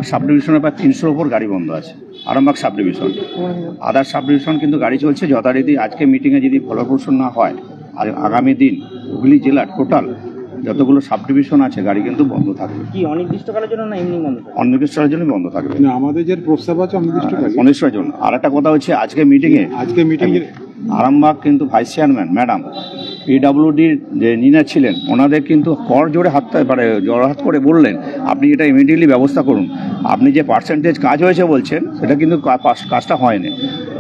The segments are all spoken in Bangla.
সাব ডিভিশনের প্রায় 300-র উপর গাড়ি বন্ধ আছে। আরামবাগ সাব ডিভিশন, আদার সাব ডিভিশন কিন্তু গাড়ি চলছে যথারীতি। আজকে মিটিংয়ে যদি ফলপ্রসূ না হয়, আর আগামী দিন হুগলি জেলার টোটাল যতগুলো সাব ডিভিশন আছে গাড়ি কিন্তু বন্ধ থাকবে। কি অনির্দিষ্টকালের জন্য না এমনি বন্ধ থাকবে? অনির্দিষ্টকালের জন্য বন্ধ থাকবে। আমাদের যে প্রস্তাব আছে অনির্দিষ্টের জন্য। আর একটা কথা হচ্ছে আজকে মিটিংয়ে আরামবাগ কিন্তু ভাইস চেয়ারম্যান ম্যাডাম পিডব্লিউডির যে ইঞ্জিনিয়ার ছিলেন ওনাদের কিন্তু কর জোরে জোড়হাত করে বললেন আপনি এটা ইমিডিয়েটলি ব্যবস্থা করুন। আপনি যে পার্সেন্টেজ কাজ হয়েছে বলছেন সেটা কিন্তু কাজটা হয়নি।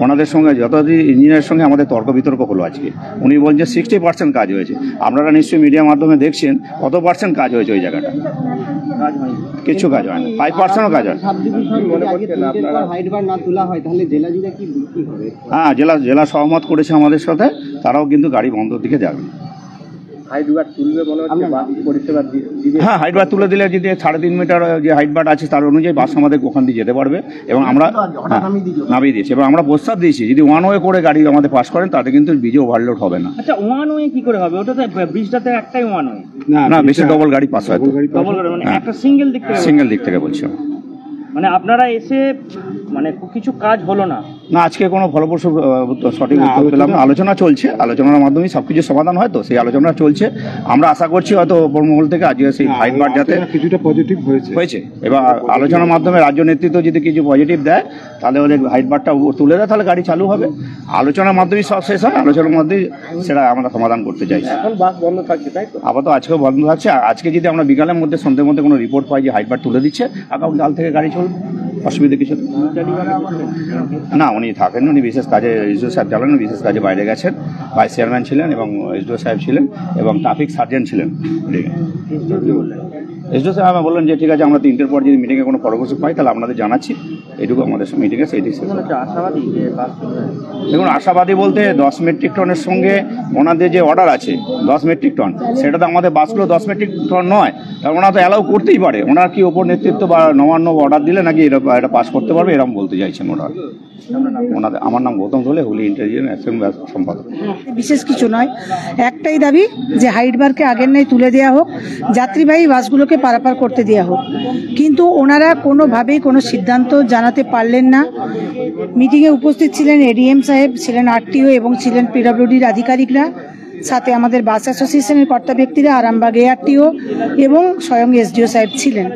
ওনাদের সঙ্গে যতদিন ইঞ্জিনিয়ারের সঙ্গে আমাদের তর্ক বিতর্ক হলো আজকে, উনি বলছেন 60% কাজ হয়েছে। আপনারা নিশ্চয়ই মিডিয়ার মাধ্যমে দেখছেন কত পার্সেন্ট কাজ হয়েছে ওই জায়গাটা? কিছু কাজ হয় না, 5%ও কাজ হয়। হ্যাঁ, জেলা সহমত করেছে আমাদের সাথে, তারাও কিন্তু গাড়ি বন্ধর দিকে যাবে। হ্যাঁ, হাইট বার তুলে দিলে যদি 3.5 মিটার যে হাইট বার আছে তার অনুযায়ী বাস আমাদের ওখান দিয়ে যেতে পারবে। এবং আমরা নামিয়ে দিয়েছি এবং আমরা প্রস্তাব দিয়েছি যদি ওয়ান ওয়ে করে গাড়ি আমাদের পাস করেন তাতে কিন্তু ব্রিজে ওভারলোড হবে না। আচ্ছা, ওয়ান ওয়ে কি করে হবে? ওটাতে ব্রিজটাতে একটাই ওয়ান ওয়ে না, বেশি ডবল গাড়ি পাস হয়। একটা সিঙ্গেল দিক থেকে বলছি। মানে আপনারা এসে মানে কিছু কাজ হলো না? না, আজকে কোনো ফলপ্রসূ সঠিক উত্তর পেলাম না। আলোচনা চলছে, আলোচনার মাধ্যমে সবকিছু সমাধান হয়, তো সেই আলোচনা চলছে। আমরা আশা করছি হয়তো ওপর মহল থেকে আজকে সেই হাইট বার যাতে কিছুটা পজিটিভ হয়েছে এবং আলোচনার মাধ্যমে রাজ্য নেতৃত্ব যদি কিছু পজিটিভ দেয় তাহলে ওদের হাইট বারটা তুলে দেয়, তাহলে গাড়ি চালু হবে। আলোচনার মাধ্যমে সব শেষ হয়, আলোচনার মধ্যেই সেটা আমরা সমাধান করতে চাইছি। এখন বাস বন্ধ থাকছে তাই তো? আপাতত আজকেও বন্ধ থাকছে। আজকে যদি আমরা বিকালের মধ্যে সন্ধ্যের মধ্যে কোনো রিপোর্ট পাই যে হাইট বার তুলে দিচ্ছে, আগামীকাল থেকে গাড়ি চলবে, অসুবিধা কিছু না। উনি থাকেন, উনি বিশেষ কাজে এসডিও সাহেব চালান, বিশেষ কাজে বাইরে গেছেন। ভাইস চেয়ারম্যান ছিলেন এবং এসডিও সাহেব ছিলেন এবং ট্রাফিক সার্জেন্ট ছিলেন। এসডিও সাহেব বললেন যে ঠিক আছে, আমরা 3টের পর যদি মিটিংয়ে কোনো পরামর্শ পাই তাহলে আপনাদের জানাচ্ছি। এইটুকু আমাদের মিটিংয়ে সেইটি দেখুন, আশাবাদী বলতে 10 মেট্রিক টনের সঙ্গে ওনাদের যে অর্ডার আছে 10 মেট্রিক টন, সেটা তো আমাদের বাসগুলো 10 মেট্রিক টন নয়। তা ওনারা তো অ্যালাউ করতেই পারে। ওনার কি ওপর নেতৃত্ব বা নবান্ন অর্ডার দিলে নাকি এটা পাস করতে পারবে এরকম বলতে চাইছেন ওনারা। ওনাদের আমার নাম গৌতম ধলে, হুগলি ইন্টেলিজেন্স অ্যাসেম্বলি সম্পাদক। বিশেষ কিছু নয়, একটাই দাবি যে হাইট বারকে আগের ন্যায় তুলে দেওয়া হোক, যাত্রীবাহী বাসগুলোকে পারাপার করতে দেওয়া হোক। কিন্তু ওনারা কোনোভাবেই কোনো সিদ্ধান্ত জানাতে পারলেন না। মিটিংয়ে উপস্থিত ছিলেন এডিএম সাহেব, ছিলেন আরটিও এবং ছিলেন পিডব্লিউডির আধিকারিকরা, সাথে আমাদের বাস অ্যাসোসিয়েশনের কর্তা ব্যক্তিরা, আরামবাগ এআরটিও এবং স্বয়ং এসডিও সাহেব ছিলেন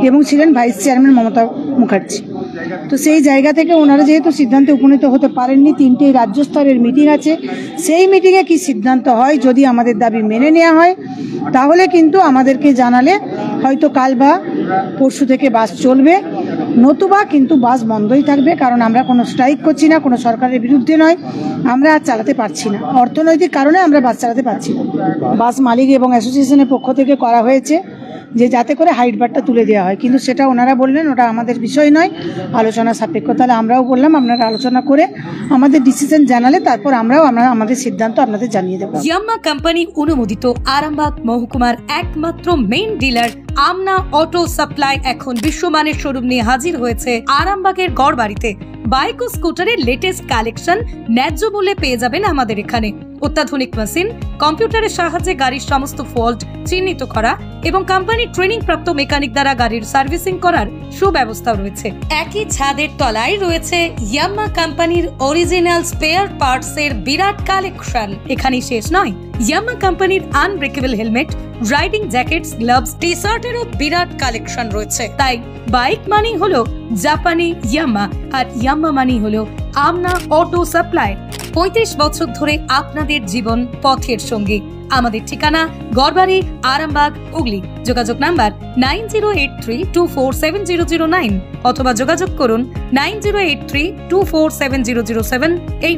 এবং ছিলেন ভাইস চেয়ারম্যান মমতা মুখার্জি। তো সেই জায়গা থেকে ওনারা যেহেতু সিদ্ধান্তে উপনীত হতে পারেননি, 3টে রাজ্য স্তরের মিটিং আছে, সেই মিটিংয়ে কি সিদ্ধান্ত হয়, যদি আমাদের দাবি মেনে নেওয়া হয় তাহলে কিন্তু আমাদেরকে জানালে হয়তো কাল বা পরশু থেকে বাস চলবে, নতুবা কিন্তু বাস বন্ধই থাকবে। কারণ আমরা কোনো স্ট্রাইক করছি না, কোনো সরকারের বিরুদ্ধে নয়, আমরা আর চালাতে পারছি না, অর্থনৈতিক কারণে আমরা বাস চালাতে পারছি না। বাস মালিক এবং অ্যাসোসিয়েশনের পক্ষ থেকে করা হয়েছে যে যাতে করে হাইট বারটা তুলে দেওয়া হয়, কিন্তু সেটা ওনারা বললেন ওটা আমাদের বিষয় নয়, আলোচনা সাপেক্ষ। তাহলে আমরাও বললাম আপনারা আলোচনা করে আমাদের ডিসিশন জানালে তারপর আমরা আমাদের সিদ্ধান্ত আপনাদের জানিয়ে দেবো। ইয়াম্মা কোম্পানি অনুমোদিত আরামবাগ মহকুমার একমাত্র মেইন ডিলার আমনা অটো সাপ্লাই এখন বিশ্বমানের শোরুম নিয়ে হাজির হয়েছে আরামবাগের গড়বাড়িতে। বাইক ও স্কুটারের লেটেস্ট কালেকশন ন্যায্য মূল্যে পেয়ে যাবেন আমাদের এখানে। অত্যাধুনিক মেশিন, কম্পিউটারের সাহায্যে গাড়ির সমস্ত ফল্ট চিহ্নিত করা এবং কোম্পানি ট্রেনিং প্রাপ্ত মেকানিক দ্বারা গাড়ির সার্ভিসিং করার সুব্যবস্থা রয়েছে। একই ছাদের তলায় রয়েছে ইয়াম্মা কোম্পানির অরিজিনাল স্পেয়ার পার্টস এর বিরাট কালেকশন। এখানেই শেষ নয়, ইয়াম্মা কোম্পানির unbreakable helmet, riding jackets, gloves, T শার্টেরও বিরাট কালেকশন রয়েছে। তাই বাইক মানি হলো জাপানি ইয়াম্মা, আর ইয়াম্মা মানি হলো আমনা অটো সাপ্লাই। 35 বছর ধরে আপনাদের জীবন পথের সঙ্গী। আমাদের ঠিকানা গড়বাড়ি, আরামবাগ, হুগলি। যোগাযোগ নাম্বার 9083247009 অথবা যোগাযোগ করুন 9083247007 এই